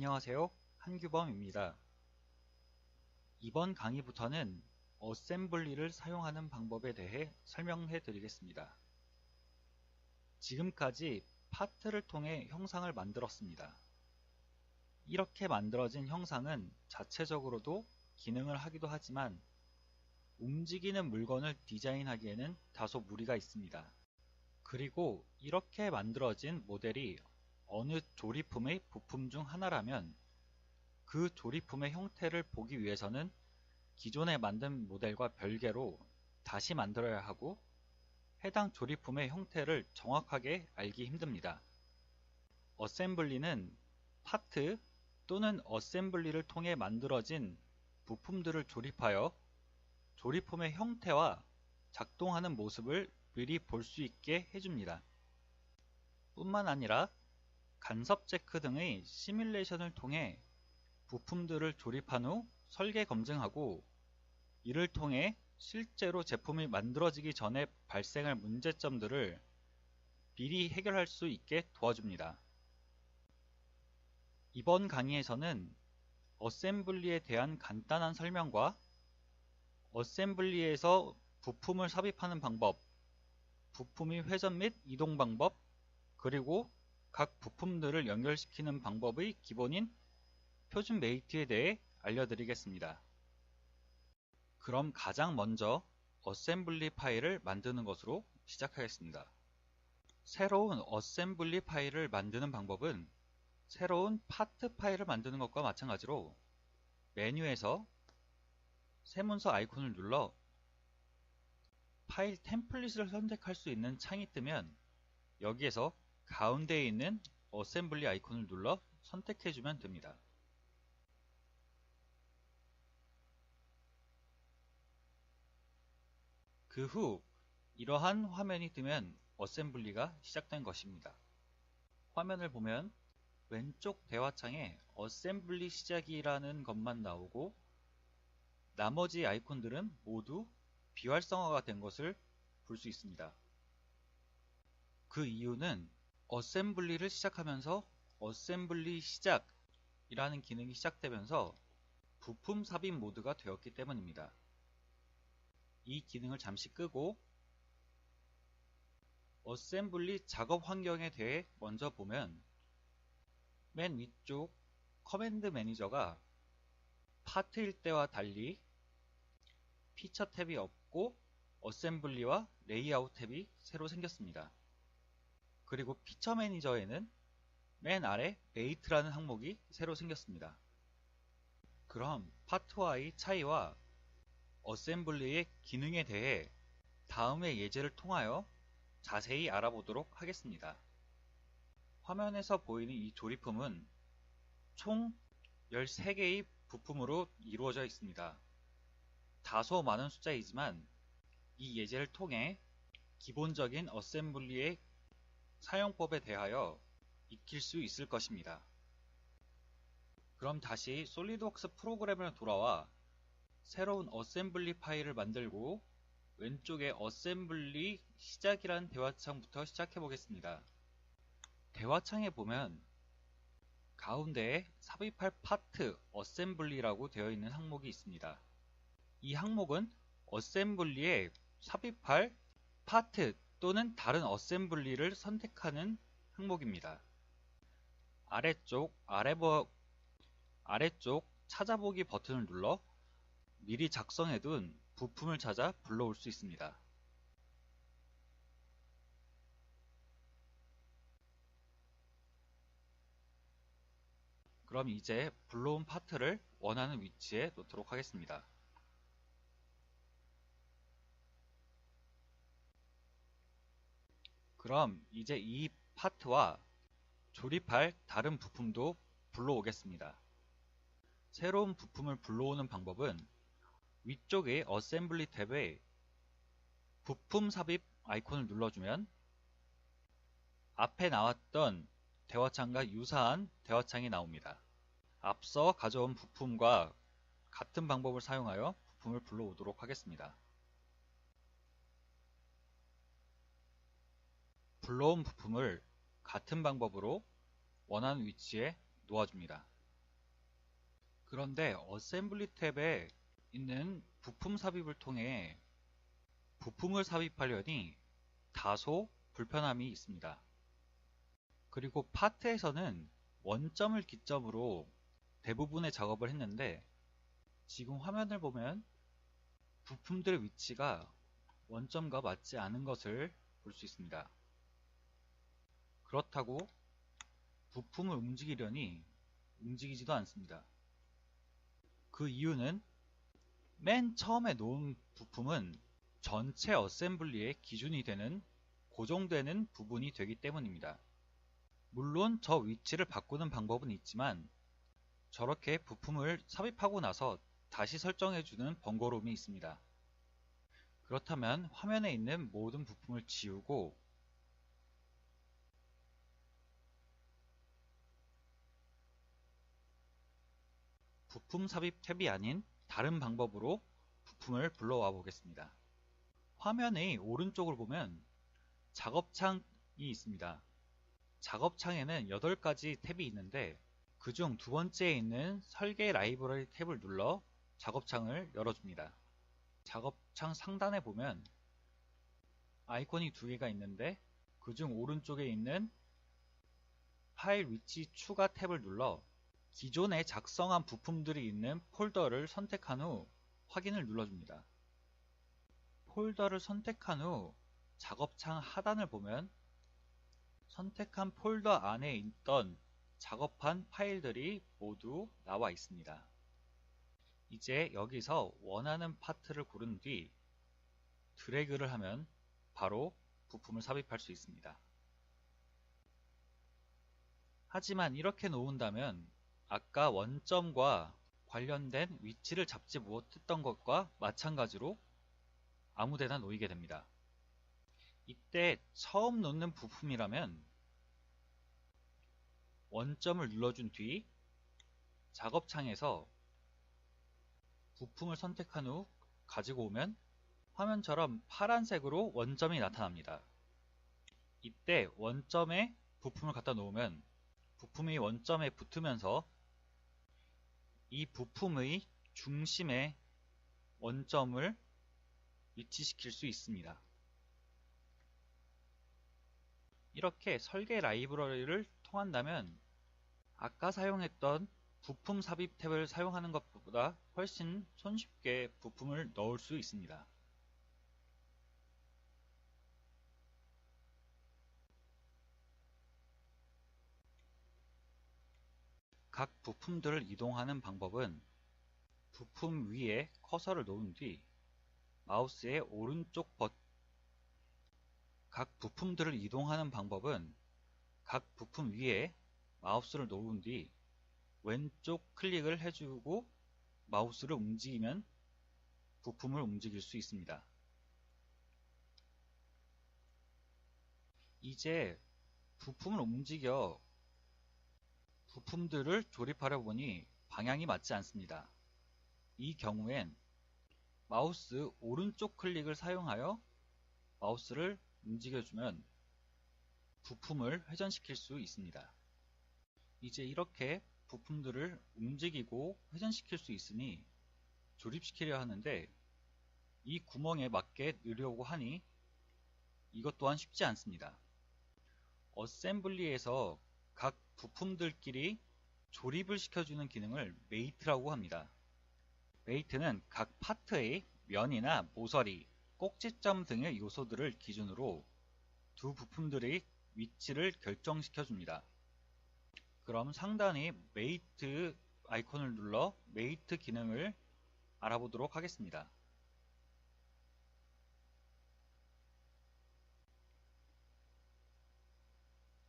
안녕하세요. 한규범입니다. 이번 강의부터는 어셈블리를 사용하는 방법에 대해 설명해 드리겠습니다. 지금까지 파트를 통해 형상을 만들었습니다. 이렇게 만들어진 형상은 자체적으로도 기능을 하기도 하지만 움직이는 물건을 디자인하기에는 다소 무리가 있습니다. 그리고 이렇게 만들어진 모델이 어느 조립품의 부품 중 하나라면 그 조립품의 형태를 보기 위해서는 기존에 만든 모델과 별개로 다시 만들어야 하고 해당 조립품의 형태를 정확하게 알기 힘듭니다. 어셈블리는 파트 또는 어셈블리를 통해 만들어진 부품들을 조립하여 조립품의 형태와 작동하는 모습을 미리 볼 수 있게 해줍니다. 뿐만 아니라 간섭 체크 등의 시뮬레이션을 통해 부품들을 조립한 후 설계 검증하고 이를 통해 실제로 제품이 만들어지기 전에 발생할 문제점들을 미리 해결할 수 있게 도와줍니다. 이번 강의에서는 어셈블리에 대한 간단한 설명과 어셈블리에서 부품을 삽입하는 방법, 부품의 회전 및 이동 방법, 그리고 각 부품들을 연결시키는 방법의 기본인 표준 메이트에 대해 알려드리겠습니다. 그럼 가장 먼저 어셈블리 파일을 만드는 것으로 시작하겠습니다. 새로운 어셈블리 파일을 만드는 방법은 새로운 파트 파일을 만드는 것과 마찬가지로 메뉴에서 새 문서 아이콘을 눌러 파일 템플릿을 선택할 수 있는 창이 뜨면 여기에서 가운데에 있는 어셈블리 아이콘을 눌러 선택해주면 됩니다. 그 후 이러한 화면이 뜨면 어셈블리가 시작된 것입니다. 화면을 보면 왼쪽 대화창에 어셈블리 시작이라는 것만 나오고 나머지 아이콘들은 모두 비활성화가 된 것을 볼 수 있습니다. 그 이유는 어셈블리를 시작하면서 어셈블리 시작이라는 기능이 시작되면서 부품 삽입 모드가 되었기 때문입니다. 이 기능을 잠시 끄고 어셈블리 작업 환경에 대해 먼저 보면 맨 위쪽 커맨드 매니저가 파트일 때와 달리 피처 탭이 없고 어셈블리와 레이아웃 탭이 새로 생겼습니다. 그리고 피처 매니저에는 맨 아래 메이트라는 항목이 새로 생겼습니다. 그럼 파트와의 차이와 어셈블리의 기능에 대해 다음의 예제를 통하여 자세히 알아보도록 하겠습니다. 화면에서 보이는 이 조립품은 총 13개의 부품으로 이루어져 있습니다. 다소 많은 숫자이지만 이 예제를 통해 기본적인 어셈블리의 사용법에 대하여 익힐 수 있을 것입니다. 그럼 다시 솔리드웍스 프로그램으로 돌아와 새로운 어셈블리 파일을 만들고 왼쪽에 어셈블리 시작이라는 대화창부터 시작해 보겠습니다. 대화창에 보면 가운데에 삽입할 파트 어셈블리라고 되어 있는 항목이 있습니다. 이 항목은 어셈블리에 삽입할 파트 또는 다른 어셈블리를 선택하는 항목입니다. 아래쪽 찾아보기 버튼을 눌러 미리 작성해둔 부품을 찾아 불러올 수 있습니다. 그럼 이제 불러온 파트를 원하는 위치에 놓도록 하겠습니다. 그럼 이제 이 파트와 조립할 다른 부품도 불러오겠습니다. 새로운 부품을 불러오는 방법은 위쪽의 어셈블리 탭에 부품 삽입 아이콘을 눌러주면 앞에 나왔던 대화창과 유사한 대화창이 나옵니다. 앞서 가져온 부품과 같은 방법을 사용하여 부품을 불러오도록 하겠습니다. 불러온 부품을 같은 방법으로 원하는 위치에 놓아줍니다. 그런데 어셈블리 탭에 있는 부품 삽입을 통해 부품을 삽입하려니 다소 불편함이 있습니다. 그리고 파트에서는 원점을 기점으로 대부분의 작업을 했는데 지금 화면을 보면 부품들의 위치가 원점과 맞지 않은 것을 볼 수 있습니다. 그렇다고 부품을 움직이려니 움직이지도 않습니다. 그 이유는 맨 처음에 놓은 부품은 전체 어셈블리의 기준이 되는 고정되는 부분이 되기 때문입니다. 물론 저 위치를 바꾸는 방법은 있지만 저렇게 부품을 삽입하고 나서 다시 설정해주는 번거로움이 있습니다. 그렇다면 화면에 있는 모든 부품을 지우고 부품 삽입 탭이 아닌 다른 방법으로 부품을 불러와 보겠습니다. 화면의 오른쪽을 보면 작업창이 있습니다. 작업창에는 8가지 탭이 있는데 그중 두 번째에 있는 설계 라이브러리 탭을 눌러 작업창을 열어줍니다. 작업창 상단에 보면 아이콘이 두 개가 있는데 그중 오른쪽에 있는 파일 위치 추가 탭을 눌러 기존에 작성한 부품들이 있는 폴더를 선택한 후 확인을 눌러줍니다. 폴더를 선택한 후 작업창 하단을 보면 선택한 폴더 안에 있던 작업한 파일들이 모두 나와 있습니다. 이제 여기서 원하는 파트를 고른 뒤 드래그를 하면 바로 부품을 삽입할 수 있습니다. 하지만 이렇게 놓은다면 아까 원점과 관련된 위치를 잡지 못했던 것과 마찬가지로 아무데나 놓이게 됩니다. 이때 처음 놓는 부품이라면 원점을 눌러준 뒤 작업창에서 부품을 선택한 후 가지고 오면 화면처럼 파란색으로 원점이 나타납니다. 이때 원점에 부품을 갖다 놓으면 부품이 원점에 붙으면서 이 부품의 중심에 원점을 위치시킬 수 있습니다. 이렇게 설계 라이브러리를 통한다면 아까 사용했던 부품 삽입 탭을 사용하는 것보다 훨씬 손쉽게 부품을 넣을 수 있습니다. 각 부품들을 이동하는 방법은 부품 위에 커서를 놓은 뒤 마우스의 오른쪽 각 부품들을 이동하는 방법은 각 부품 위에 마우스를 놓은 뒤 왼쪽 클릭을 해주고 마우스를 움직이면 부품을 움직일 수 있습니다. 이제 부품을 움직여 부품들을 조립하려 보니 방향이 맞지 않습니다. 이 경우엔 마우스 오른쪽 클릭을 사용하여 마우스를 움직여주면 부품을 회전시킬 수 있습니다. 이제 이렇게 부품들을 움직이고 회전시킬 수 있으니 조립시키려 하는데 이 구멍에 맞게 넣으려고 하니 이것 또한 쉽지 않습니다. 어셈블리에서 각 부품들끼리 조립을 시켜주는 기능을 메이트라고 합니다. 메이트는 각 파트의 면이나 모서리, 꼭지점 등의 요소들을 기준으로 두 부품들의 위치를 결정시켜 줍니다. 그럼 상단의 메이트 아이콘을 눌러 메이트 기능을 알아보도록 하겠습니다.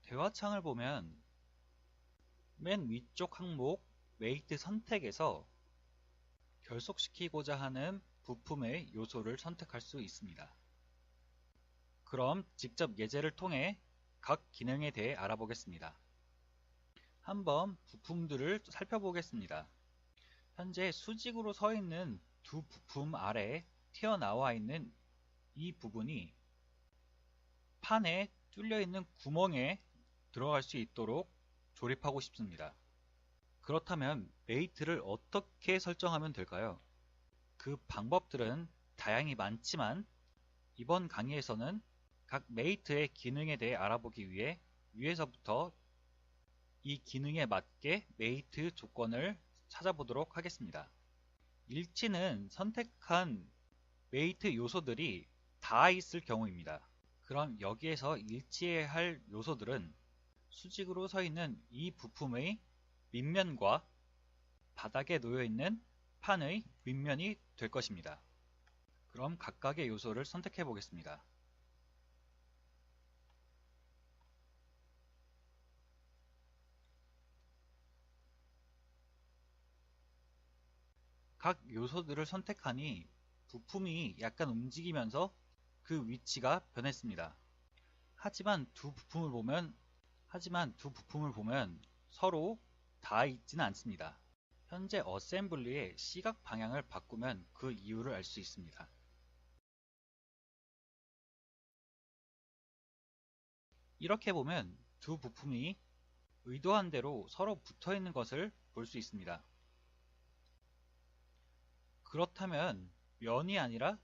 대화창을 보면 맨 위쪽 항목 메이트 선택에서 결속시키고자 하는 부품의 요소를 선택할 수 있습니다. 그럼 직접 예제를 통해 각 기능에 대해 알아보겠습니다. 한번 부품들을 살펴보겠습니다. 현재 수직으로 서 있는 두 부품 아래 튀어나와 있는 이 부분이 판에 뚫려 있는 구멍에 들어갈 수 있도록 조립하고 싶습니다. 그렇다면 메이트를 어떻게 설정하면 될까요? 그 방법들은 다양히 많지만 이번 강의에서는 각 메이트의 기능에 대해 알아보기 위해 위에서부터 이 기능에 맞게 메이트 조건을 찾아보도록 하겠습니다. 일치는 선택한 메이트 요소들이 다 있을 경우입니다. 그럼 여기에서 일치해야 할 요소들은 수직으로 서 있는 이 부품의 밑면과 바닥에 놓여 있는 판의 윗면이 될 것입니다. 그럼 각각의 요소를 선택해 보겠습니다. 각 요소들을 선택하니 부품이 약간 움직이면서 그 위치가 변했습니다. 하지만 두 부품을 보면 서로 닿아 있지는 않습니다. 현재 어셈블리의 시각 방향을 바꾸면 그 이유를 알 수 있습니다. 이렇게 보면 두 부품이 의도한 대로 서로 붙어 있는 것을 볼 수 있습니다. 그렇다면 면이 아니라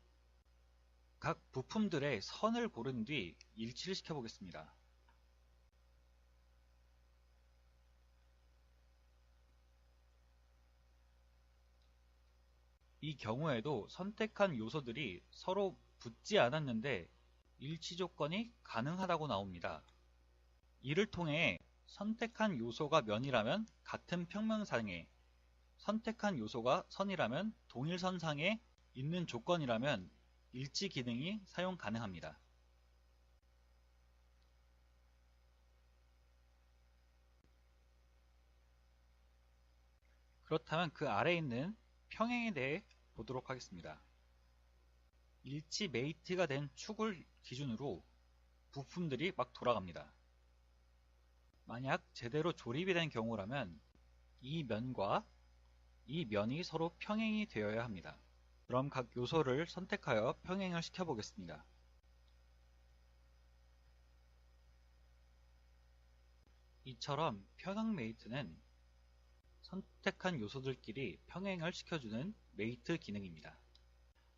각 부품들의 선을 고른 뒤 일치를 시켜 보겠습니다. 이 경우에도 선택한 요소들이 서로 붙지 않았는데 일치 조건이 가능하다고 나옵니다. 이를 통해 선택한 요소가 면이라면 같은 평면상에, 선택한 요소가 선이라면 동일선상에 있는 조건이라면 일치 기능이 사용 가능합니다. 그렇다면 그 아래에 있는 평행에 대해 보도록 하겠습니다. 일치 메이트가 된 축을 기준으로 부품들이 막 돌아갑니다. 만약 제대로 조립이 된 경우라면 이 면과 이 면이 서로 평행이 되어야 합니다. 그럼 각 요소를 선택하여 평행을 시켜보겠습니다. 이처럼 평행 메이트는 선택한 요소들끼리 평행을 시켜주는 메이트 기능입니다.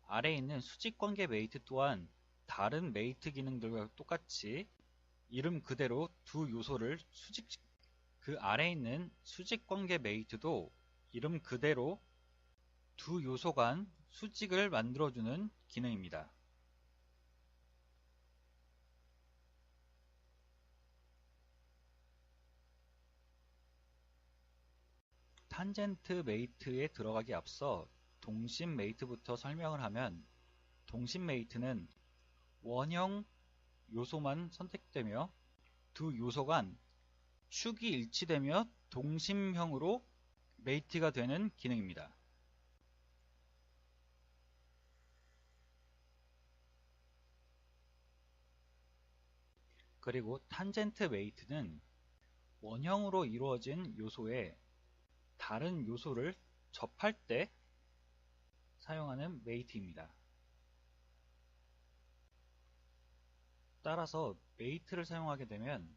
아래에 있는 수직관계 메이트 또한 다른 메이트 기능들과 똑같이 이름 그대로 두 요소를 그 아래에 있는 수직관계 메이트도 이름 그대로 두 요소 간 수직을 만들어주는 기능입니다. 탄젠트 메이트에 들어가기 앞서 동심 메이트부터 설명을 하면 동심 메이트는 원형 요소만 선택되며 두 요소 간 축이 일치되며 동심형으로 메이트가 되는 기능입니다. 그리고 탄젠트 메이트는 원형으로 이루어진 요소에 다른 요소를 접할 때 사용하는 메이트입니다. 따라서 메이트를 사용하게 되면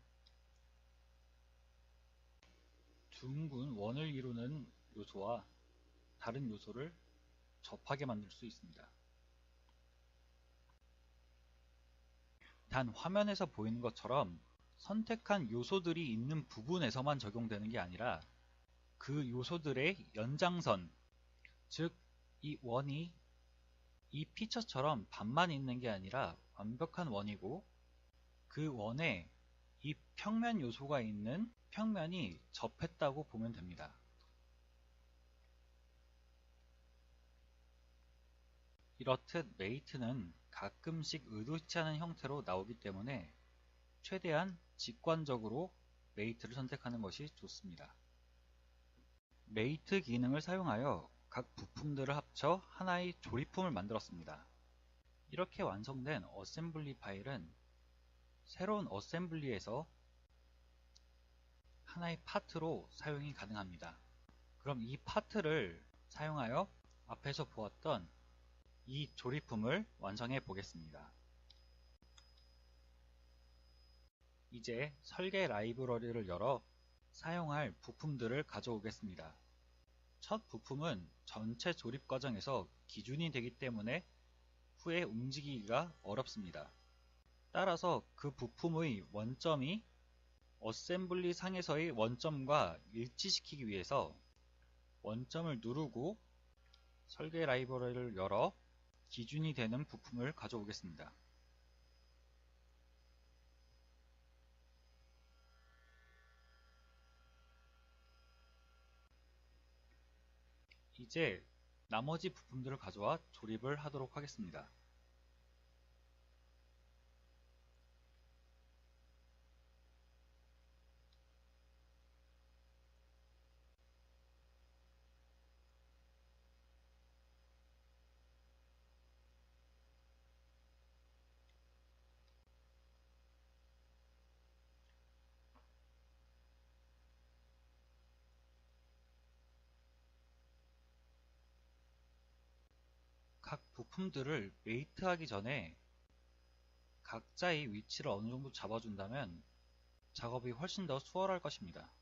둥근 원을 이루는 요소와 다른 요소를 접하게 만들 수 있습니다. 단 화면에서 보이는 것처럼 선택한 요소들이 있는 부분에서만 적용되는 게 아니라 그 요소들의 연장선, 즉 이 원이 이 피처처럼 반만 있는 게 아니라 완벽한 원이고 그 원에 이 평면 요소가 있는 평면이 접했다고 보면 됩니다. 이렇듯 메이트는 가끔씩 의도치 않은 형태로 나오기 때문에 최대한 직관적으로 메이트를 선택하는 것이 좋습니다. 메이트 기능을 사용하여 각 부품들을 합쳐 하나의 조립품을 만들었습니다. 이렇게 완성된 어셈블리 파일은 새로운 어셈블리에서 하나의 파트로 사용이 가능합니다. 그럼 이 파트를 사용하여 앞에서 보았던 이 조립품을 완성해 보겠습니다. 이제 설계 라이브러리를 열어 사용할 부품들을 가져오겠습니다. 첫 부품은 전체 조립 과정에서 기준이 되기 때문에 후에 움직이기가 어렵습니다. 따라서 그 부품의 원점이 어셈블리 상에서의 원점과 일치시키기 위해서 원점을 누르고 설계 라이브러리를 열어 기준이 되는 부품을 가져오겠습니다. 이제 나머지 부품들을 가져와 조립을 하도록 하겠습니다. 각 부품들을 메이트하기 전에 각자의 위치를 어느 정도 잡아준다면 작업이 훨씬 더 수월할 것입니다.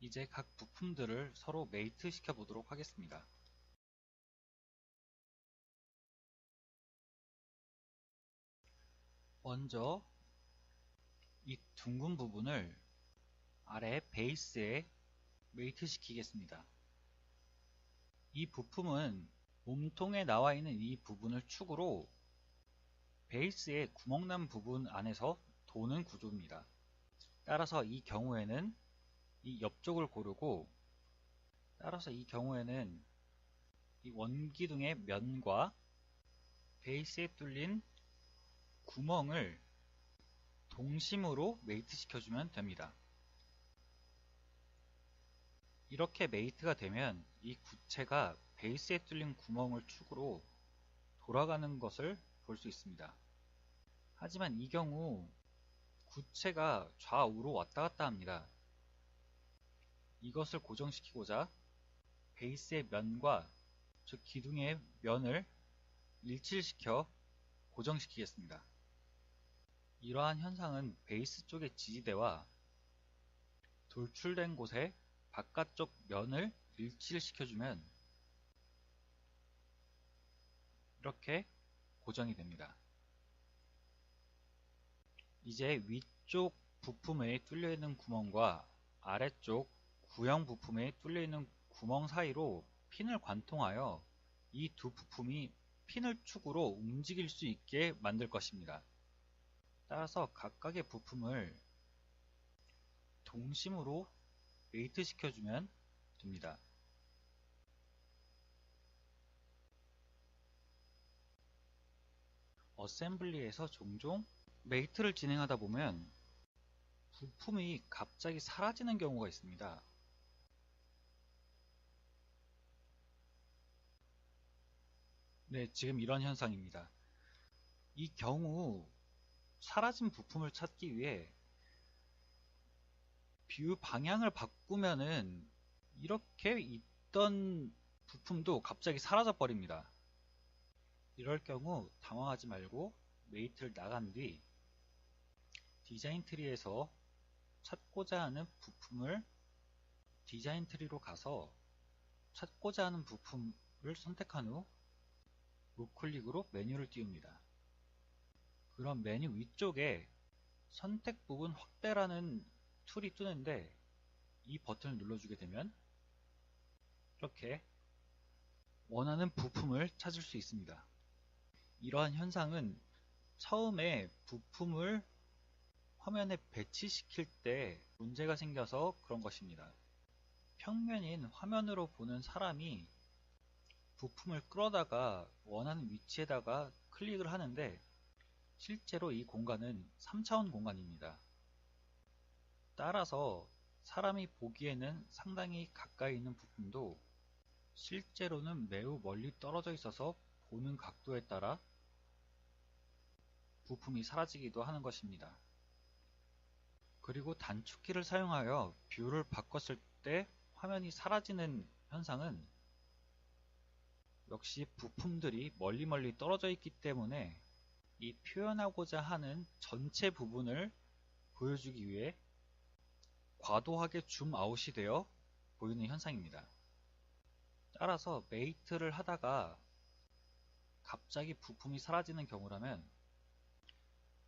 이제 각 부품들을 서로 메이트 시켜 보도록 하겠습니다. 먼저 이 둥근 부분을 아래 베이스에 메이트 시키겠습니다. 이 부품은 몸통에 나와 있는 이 부분을 축으로 베이스의 구멍난 부분 안에서 도는 구조입니다. 따라서 이 경우에는 이 옆쪽을 고르고, 따라서 이 경우에는 이 원기둥의 면과 베이스에 뚫린 구멍을 동심으로 메이트 시켜주면 됩니다. 이렇게 메이트가 되면 이 구체가 베이스에 뚫린 구멍을 축으로 돌아가는 것을 볼 수 있습니다. 하지만 이 경우 구체가 좌우로 왔다 갔다 합니다. 이것을 고정시키고자 베이스의 면과 즉 기둥의 면을 일치시켜 고정시키겠습니다. 이러한 현상은 베이스 쪽의 지지대와 돌출된 곳의 바깥쪽 면을 일치를 시켜주면 이렇게 고정이 됩니다. 이제 위쪽 부품에 뚫려있는 구멍과 아래쪽 구형 부품에 뚫려있는 구멍 사이로 핀을 관통하여 이 두 부품이 핀을 축으로 움직일 수 있게 만들 것입니다. 따라서 각각의 부품을 동심으로 메이트 시켜주면 됩니다. 어셈블리에서 종종 메이트를 진행하다 보면 부품이 갑자기 사라지는 경우가 있습니다. 네, 지금 이런 현상입니다. 이 경우 사라진 부품을 찾기 위해 뷰 방향을 바꾸면은 이렇게 있던 부품도 갑자기 사라져 버립니다. 이럴 경우 당황하지 말고 메이트를 나간 뒤 디자인 트리에서 찾고자 하는 부품을 디자인 트리로 가서 찾고자 하는 부품을 선택한 후 우클릭으로 메뉴를 띄웁니다. 그럼 메뉴 위쪽에 선택 부분 확대라는 툴이 뜨는데 이 버튼을 눌러주게 되면 이렇게 원하는 부품을 찾을 수 있습니다. 이러한 현상은 처음에 부품을 화면에 배치시킬 때 문제가 생겨서 그런 것입니다. 평면인 화면으로 보는 사람이 부품을 끌어다가 원하는 위치에다가 클릭을 하는데 실제로 이 공간은 3차원 공간입니다. 따라서 사람이 보기에는 상당히 가까이 있는 부품도 실제로는 매우 멀리 떨어져 있어서 보는 각도에 따라 부품이 사라지기도 하는 것입니다. 그리고 단축키를 사용하여 뷰를 바꿨을 때 화면이 사라지는 현상은 역시 부품들이 멀리 떨어져 있기 때문에 이 표현하고자 하는 전체 부분을 보여주기 위해 과도하게 줌아웃이 되어 보이는 현상입니다. 따라서 메이트를 하다가 갑자기 부품이 사라지는 경우라면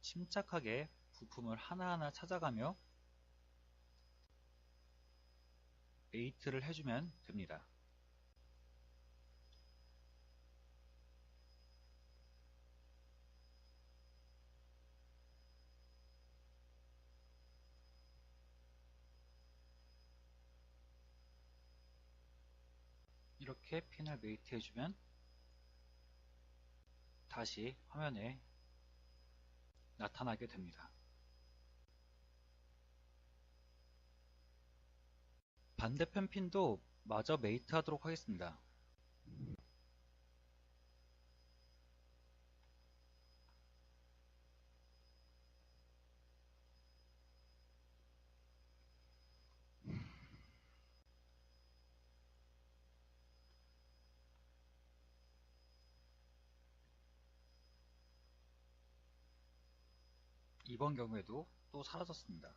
침착하게 부품을 하나하나 찾아가며 메이트를 해주면 됩니다. 이렇게 핀을 메이트 해주면 다시 화면에 나타나게 됩니다. 반대편 핀도 마저 메이트 하도록 하겠습니다. 이번 경우에도 또 사라졌습니다.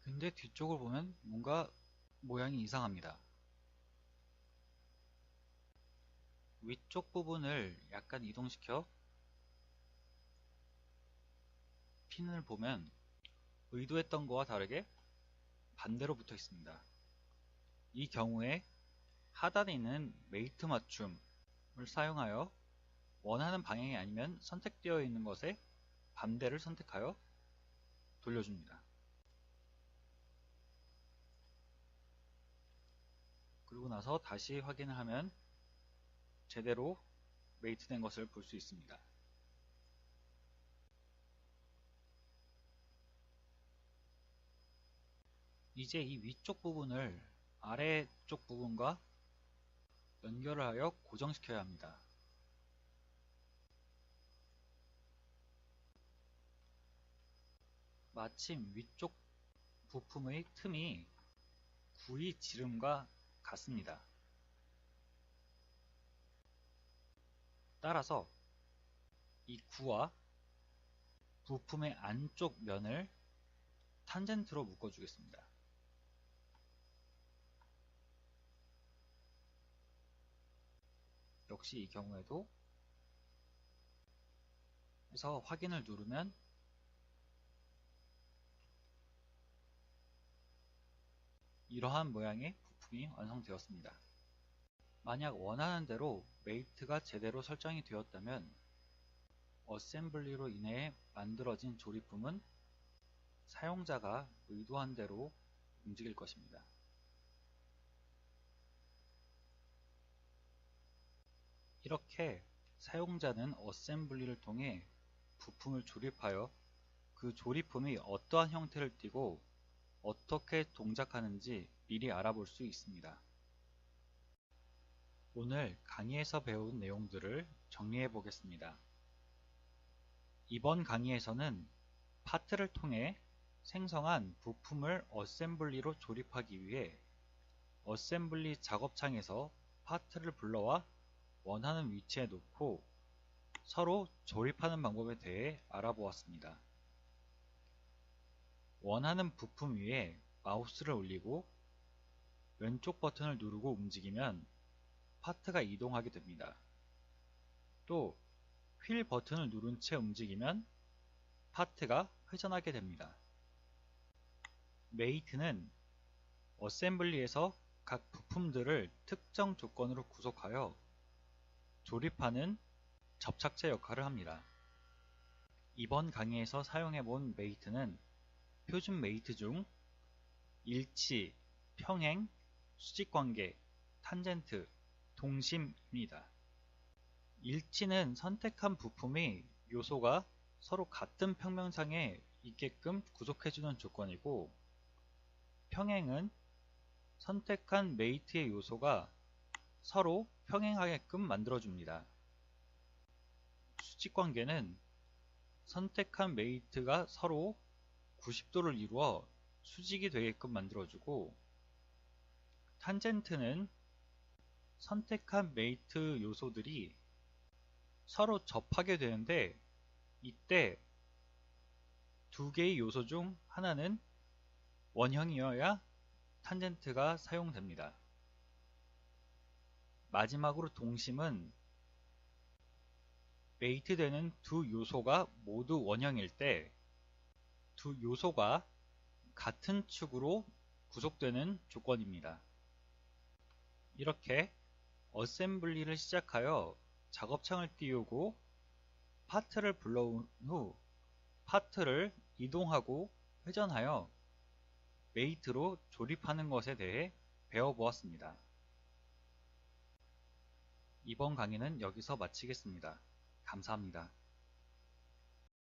근데 뒤쪽을 보면 뭔가 모양이 이상합니다. 위쪽 부분을 약간 이동시켜 핀을 보면 의도했던 것과 다르게 반대로 붙어 있습니다. 이 경우에 하단에 있는 메이트 맞춤을 사용하여 원하는 방향이 아니면 선택되어 있는 것에 반대를 선택하여 돌려줍니다. 그리고 나서 다시 확인을 하면 제대로 메이트된 것을 볼 수 있습니다. 이제 이 위쪽 부분을 아래쪽 부분과 연결을 하여 고정시켜야 합니다. 마침 위쪽 부품의 틈이 구이 지름과 같습니다. 따라서 이 구와 부품의 안쪽 면을 탄젠트로 묶어주겠습니다. 역시 이 경우에도 해서 확인을 누르면 이러한 모양의 부품이 완성되었습니다. 만약 원하는 대로 메이트가 제대로 설정이 되었다면 어셈블리로 인해 만들어진 조립품은 사용자가 의도한 대로 움직일 것입니다. 이렇게 사용자는 어셈블리를 통해 부품을 조립하여 그 조립품이 어떠한 형태를 띠고 어떻게 동작하는지 미리 알아볼 수 있습니다. 오늘 강의에서 배운 내용들을 정리해 보겠습니다. 이번 강의에서는 파트를 통해 생성한 부품을 어셈블리로 조립하기 위해 어셈블리 작업창에서 파트를 불러와 원하는 위치에 놓고 서로 조립하는 방법에 대해 알아보았습니다. 원하는 부품 위에 마우스를 올리고 왼쪽 버튼을 누르고 움직이면 파트가 이동하게 됩니다. 또 휠 버튼을 누른 채 움직이면 파트가 회전하게 됩니다. 메이트는 어셈블리에서 각 부품들을 특정 조건으로 구속하여 조립하는 접착제 역할을 합니다. 이번 강의에서 사용해본 메이트는 표준 메이트 중 일치, 평행, 수직관계, 탄젠트, 동심입니다. 일치는 선택한 부품의 요소가 서로 같은 평면상에 있게끔 구속해주는 조건이고, 평행은 선택한 메이트의 요소가 서로 평행하게끔 만들어줍니다. 수직관계는 선택한 메이트가 서로 90도를 이루어 수직이 되게끔 만들어주고, 탄젠트는 선택한 메이트 요소들이 서로 접하게 되는데, 이때 두 개의 요소 중 하나는 원형이어야 탄젠트가 사용됩니다. 마지막으로 동심은 메이트 되는 두 요소가 모두 원형일 때 두 요소가 같은 축으로 구속되는 조건입니다. 이렇게 어셈블리를 시작하여 작업창을 띄우고 파트를 불러온 후 파트를 이동하고 회전하여 메이트로 조립하는 것에 대해 배워보았습니다. 이번 강의는 여기서 마치겠습니다. 감사합니다.